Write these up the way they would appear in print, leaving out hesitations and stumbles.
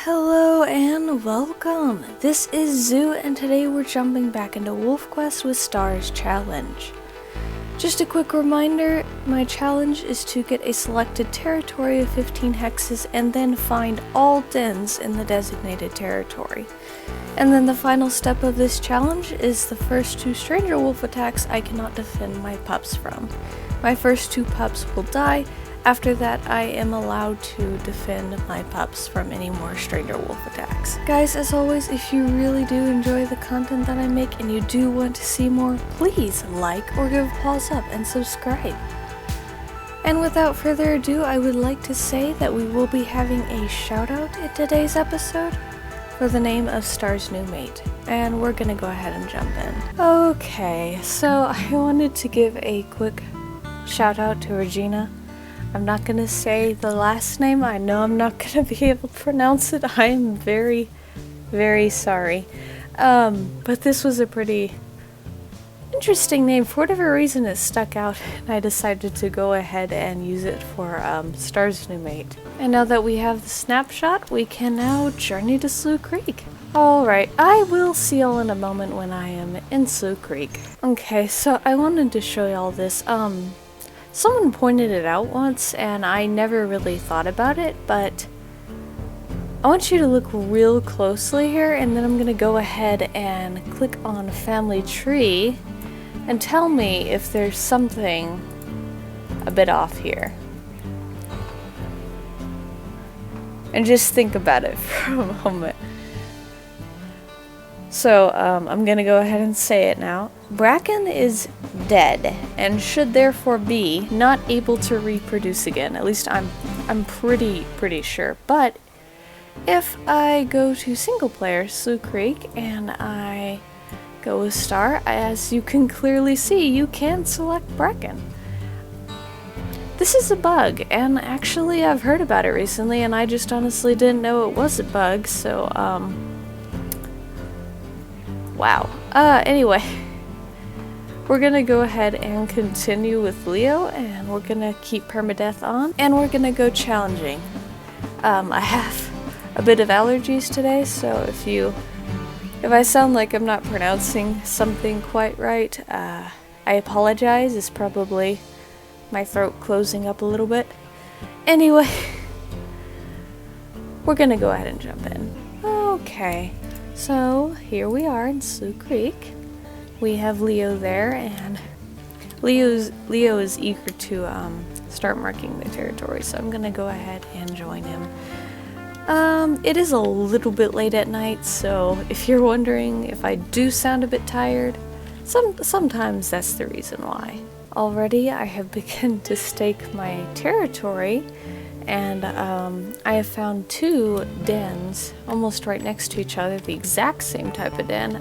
Hello and welcome! This is Zoo and today we're jumping back into Wolfquest with Stars Challenge. Just a quick reminder, my challenge is to get a selected territory of 15 hexes and then find all dens in the designated territory. And then the final step of this challenge is the first 2 stranger wolf attacks I cannot defend my pups from. My first 2 pups will die. After that, I am allowed to defend my pups from any more stranger wolf attacks. Guys, as always, if you really do enjoy the content that I make and you do want to see more, please like or give a pause up and subscribe. And without further ado, I would like to say that we will be having a shout out in today's episode for the name of Star's new mate. And we're gonna go ahead and jump in. Okay, so I wanted to give a quick shout out to Regina. I'm not going to say the last name. I know I'm not going to be able to pronounce it. I am very, very sorry. But this was a pretty interesting name. For whatever reason, it stuck out, and I decided to go ahead and use it for Star's new mate. And now that we have the snapshot, we can now journey to Slough Creek. Alright, I will see y'all in a moment when I am in Slough Creek. Okay, so I wanted to show y'all this. Someone pointed it out once, and I never really thought about it, but I want you to look real closely here, and then I'm going to go ahead and click on Family Tree, and tell me if there's something a bit off here. And just think about it for a moment. So, I'm going to go ahead and say it now. Bracken is dead and should therefore be not able to reproduce again. At least I'm pretty sure. But if I go to single player Slough Creek and I go with Star, as you can clearly see, you can select Bracken. This is a bug, and actually I've heard about it recently, and I just honestly didn't know it was a bug, so wow. Anyway, we're gonna go ahead and continue with Leo, and we're gonna keep permadeath on, and we're gonna go challenging. I have a bit of allergies today, so if I sound like I'm not pronouncing something quite right, I apologize. It's probably my throat closing up a little bit. Anyway, we're gonna go ahead and jump in. Okay. So, here we are in Slough Creek. We have Leo there, and Leo is eager to start marking the territory, so I'm gonna go ahead and join him. It is a little bit late at night, so if you're wondering if I do sound a bit tired, sometimes that's the reason why. Already, I have begun to stake my territory, and I have found 2 dens almost right next to each other, the exact same type of den.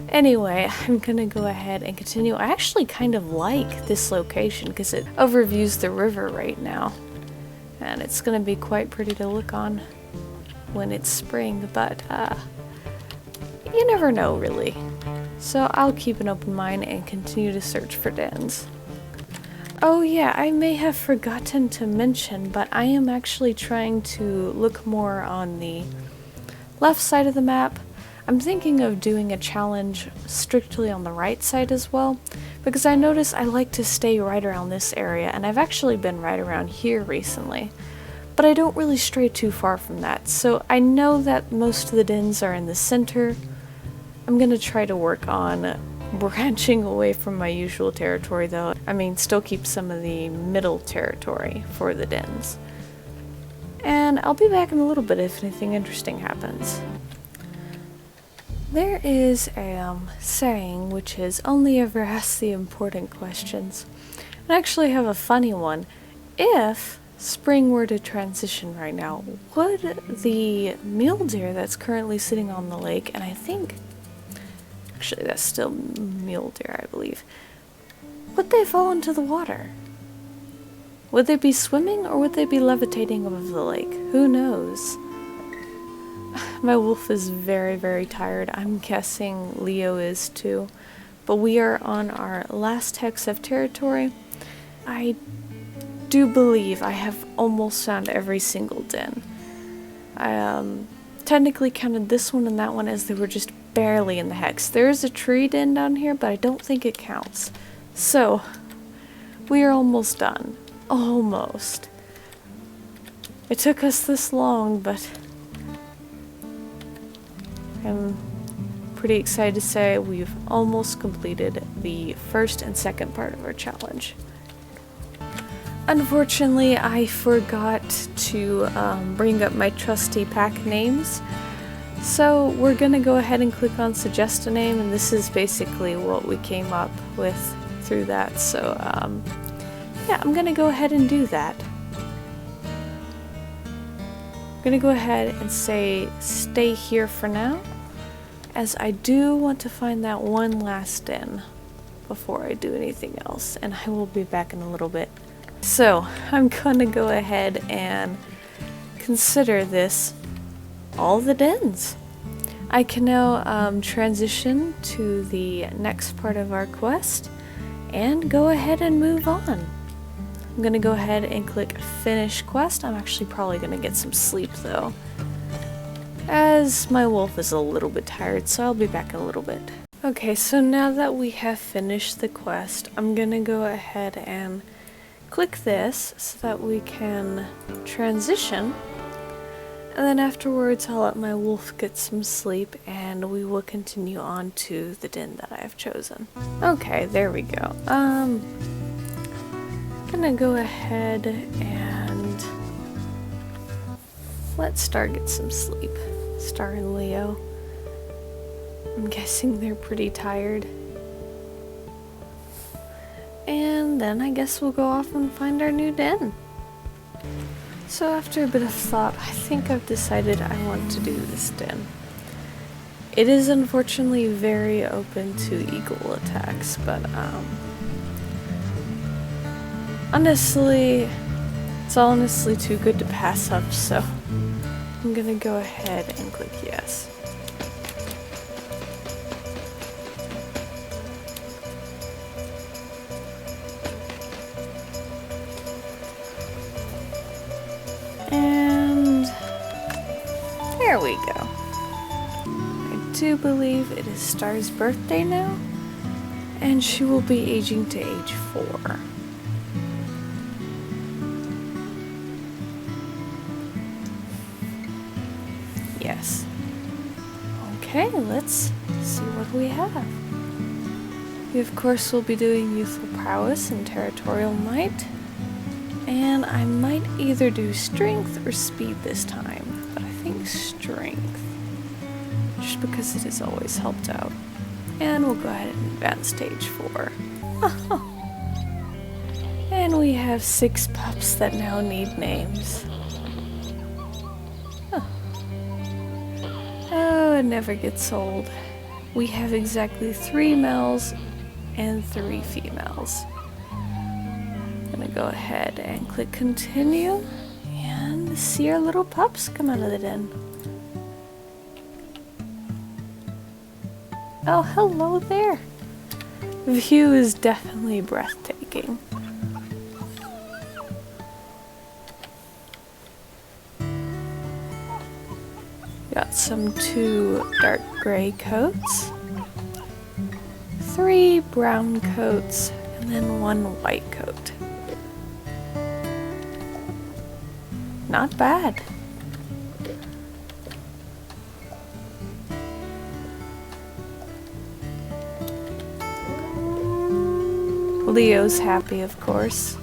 Anyway, I'm gonna go ahead and continue. I actually kind of like this location because it overviews the river right now, and it's gonna be quite pretty to look on when it's spring, but you never know really. So I'll keep an open mind and continue to search for dens. Oh yeah, I may have forgotten to mention, but I am actually trying to look more on the left side of the map. I'm thinking of doing a challenge strictly on the right side as well, because I notice I like to stay right around this area, and I've actually been right around here recently. But I don't really stray too far from that, so I know that most of the dens are in the center. I'm gonna try to work on branching away from my usual territory though. I mean, still keep some of the middle territory for the dens. And I'll be back in a little bit if anything interesting happens. There is a saying which is, only ever ask the important questions. And I actually have a funny one. If spring were to transition right now, would the mule deer that's currently sitting on the lake, and I think actually that's still mule deer, I believe, would they fall into the water? Would they be swimming, or would they be levitating above the lake? Who knows? My wolf is very, very tired. I'm guessing Leo is too. But we are on our last hex of territory. I do believe I have almost found every single den. I technically counted this one and that one as they were just barely in the hex. There is a tree den down here, but I don't think it counts. So, we are almost done. Almost. It took us this long, but I'm pretty excited to say we've almost completed the first and second part of our challenge. Unfortunately, I forgot to bring up my trusty pack names, so we're gonna go ahead and click on suggest a name, and this is basically what we came up with through that. So yeah, I'm gonna go ahead and do that. I'm gonna go ahead and say stay here for now, as I do want to find that one last den before I do anything else, and I will be back in a little bit. So I'm gonna go ahead and consider this all the dens. I can now transition to the next part of our quest and go ahead and move on. I'm gonna go ahead and click finish quest. I'm actually probably gonna get some sleep though, as my wolf is a little bit tired, so I'll be back in a little bit. Okay, so now that we have finished the quest, I'm gonna go ahead and click this so that we can transition, and then afterwards I'll let my wolf get some sleep and we will continue on to the den that I have chosen. Okay, there we go. Gonna go ahead and let Star get some sleep. Star and Leo. I'm guessing they're pretty tired. And then I guess we'll go off and find our new den. So after a bit of thought, I think I've decided I want to do this den. It is unfortunately very open to eagle attacks, but honestly, it's honestly too good to pass up, so I'm gonna go ahead and click yes. And there we go. I do believe it is Star's birthday now, and she will be aging to age 4. Yes. Okay, let's see what we have. We of course will be doing youthful prowess and territorial might, and I might either do strength or speed this time, but I think strength, just because it has always helped out. And we'll go ahead and advance stage 4. And we have 6 pups that now need names. Oh, it never gets old. We have exactly 3 males and 3 females. I'm gonna go ahead and click continue and see our little pups come out of the den. Oh, hello there. The view is definitely breathtaking. Got some 2 dark gray coats, 3 brown coats, and then 1 white coat. Not bad. Leo's happy, of course.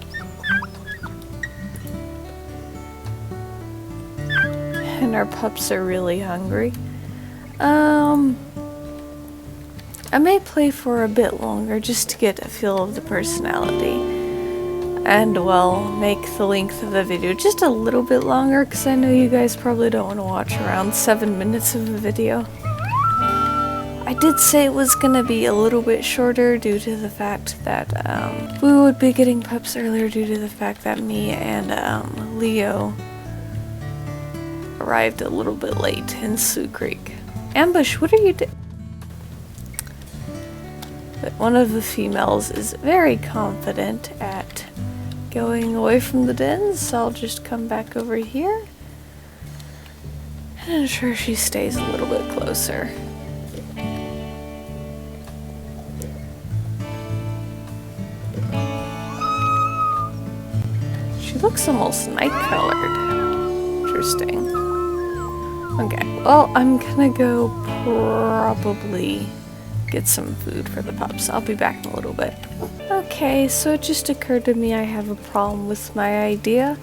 And our pups are really hungry. I may play for a bit longer just to get a feel of the personality. And, well, make the length of the video just a little bit longer, because I know you guys probably don't want to watch around 7 minutes of a video. I did say it was going to be a little bit shorter due to the fact that we would be getting pups earlier due to the fact that me and Leo arrived a little bit late in Slough Creek. Ambush, what are you doing? But one of the females is very confident at going away from the dens, so I'll just come back over here. and ensure she stays a little bit closer. She looks almost night-colored. Interesting. Okay, well, I'm gonna go probably get some food for the pups. I'll be back in a little bit. Okay, so it just occurred to me I have a problem with my idea.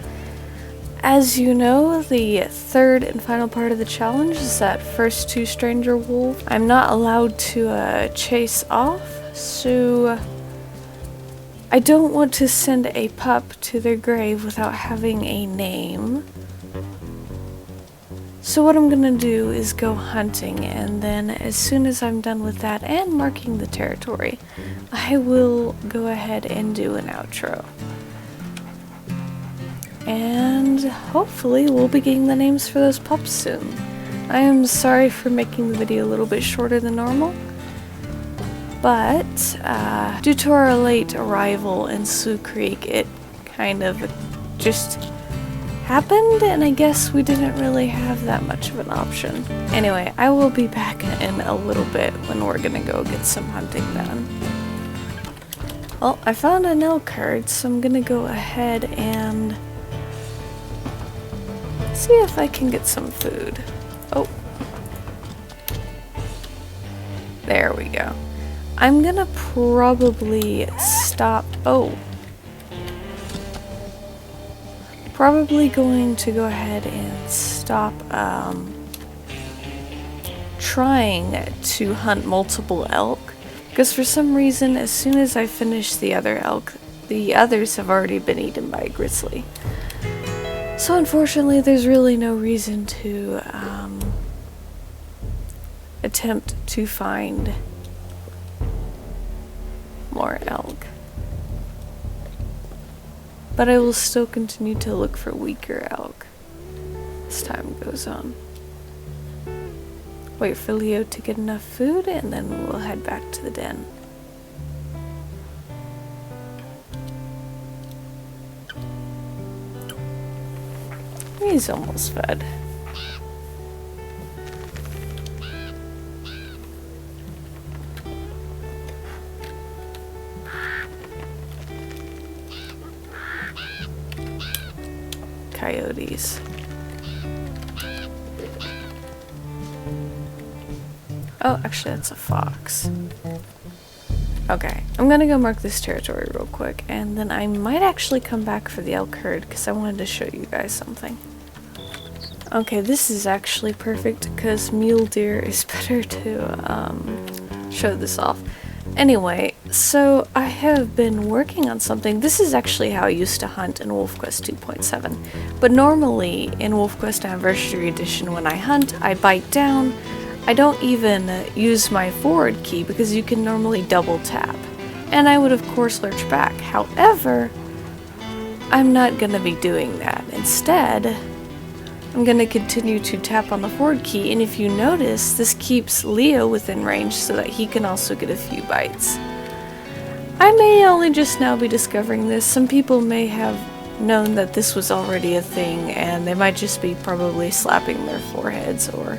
As you know, the third and final part of the challenge is that first 2 stranger wolves I'm not allowed to chase off, so I don't want to send a pup to their grave without having a name. So what I'm gonna do is go hunting, and then as soon as I'm done with that and marking the territory, I will go ahead and do an outro. And hopefully we'll be getting the names for those pups soon. I am sorry for making the video a little bit shorter than normal, but due to our late arrival in Slough Creek, it kind of just happened, and I guess we didn't really have that much of an option. Anyway, I will be back in a little bit when we're gonna go get some hunting done. Well, I found an elk herd, so I'm gonna go ahead and see if I can get some food. Oh. There we go. I'm gonna probably stop. Oh. Probably going to go ahead and stop trying to hunt multiple elk, because for some reason as soon as I finish the other elk, the others have already been eaten by a grizzly. So unfortunately there's really no reason to attempt to find more elk. But I will still continue to look for weaker elk as time goes on. Wait for Leo to get enough food, and then we'll head back to the den. He's almost fed. Coyotes. Oh, actually that's a fox. Okay, I'm gonna go mark this territory real quick, and then I might actually come back for the elk herd because I wanted to show you guys something. Okay, this is actually perfect because mule deer is better to show this off. Anyway, so I have been working on something. This is actually how I used to hunt in Wolfquest 2.7. But normally in Wolfquest Anniversary Edition, when I hunt, I bite down. I don't even use my forward key because you can normally double tap. And I would of course lurch back. However, I'm not going to be doing that. Instead, I'm going to continue to tap on the forward key, and if you notice, this keeps Leo within range so that he can also get a few bites. I may only just now be discovering this. Some people may have known that this was already a thing, and they might just be probably slapping their foreheads or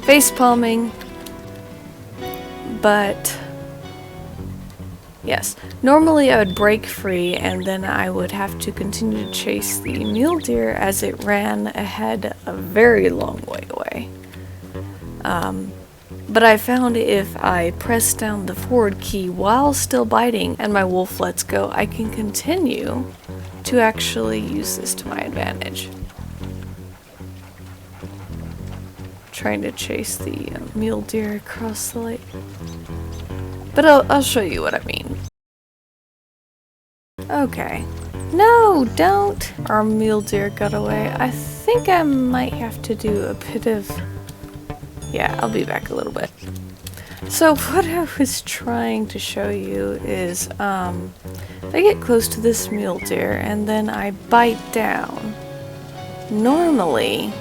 face palming. But yes, normally I would break free and then I would have to continue to chase the mule deer as it ran ahead a very long way away. But I found if I press down the forward key while still biting and my wolf lets go, I can continue to actually use this to my advantage. Trying to chase the mule deer across the lake. But I'll show you what I mean. Okay. No, don't! Our mule deer got away. I think I might have to do a bit of... Yeah, I'll be back a little bit. So what I was trying to show you is, if I get close to this mule deer and then I bite down, normally,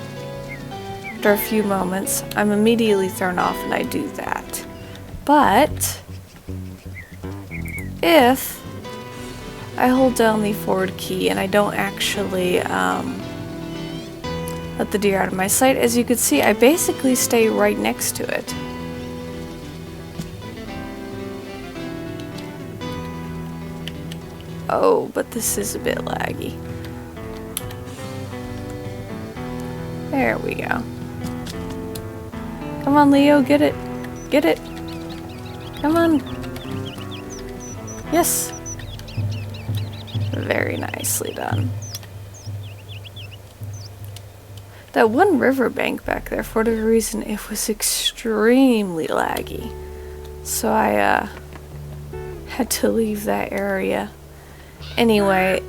after a few moments, I'm immediately thrown off and I do that. But if I hold down the forward key and I don't actually let the deer out of my sight. As you can see, I basically stay right next to it. Oh, but this is a bit laggy. There we go. Come on, Leo, get it. Get it. Come on. Yes. Very nicely done. That one riverbank back there, for whatever reason, it was extremely laggy. So I had to leave that area. Anyway,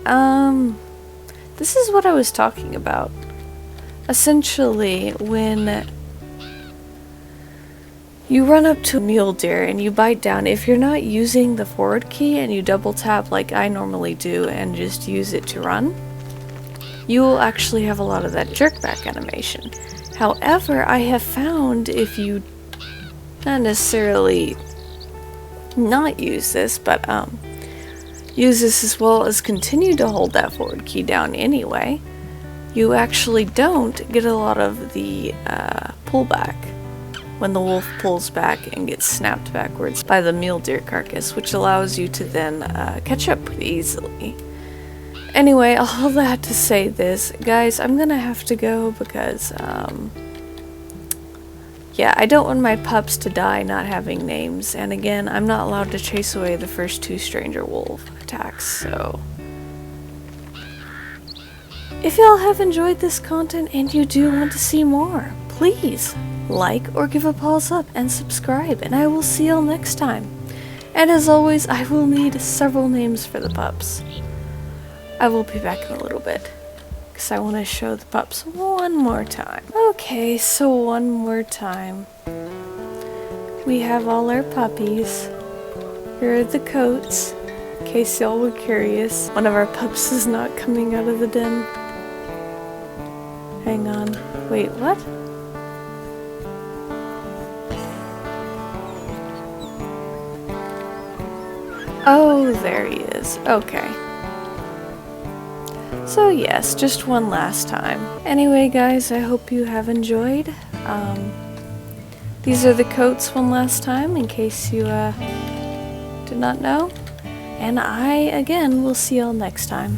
this is what I was talking about. Essentially, when you run up to a mule deer and you bite down, if you're not using the forward key and you double tap like I normally do and just use it to run, you will actually have a lot of that jerk back animation. However, I have found if you not necessarily not use this, but use this as well as continue to hold that forward key down anyway, you actually don't get a lot of the pullback when the wolf pulls back and gets snapped backwards by the mule deer carcass, which allows you to then catch up pretty easily. Anyway, all that to say this, guys, I'm gonna have to go because, yeah, I don't want my pups to die not having names, and again, I'm not allowed to chase away the first 2 stranger wolf attacks, so... If y'all have enjoyed this content and you do want to see more, please like or give a pulse up and subscribe, and I will see y'all next time. And as always, I will need several names for the pups. I will be back in a little bit, because I want to show the pups one more time. Okay, so one more time. We have all our puppies. Here are the coats, in case y'all were curious. One of our pups is not coming out of the den. Hang on. Wait, what? Oh, there he is. Okay. So yes, just one last time. Anyway, guys, I hope you have enjoyed. These are the coats one last time, in case you did not know. And I, again, will see y'all next time.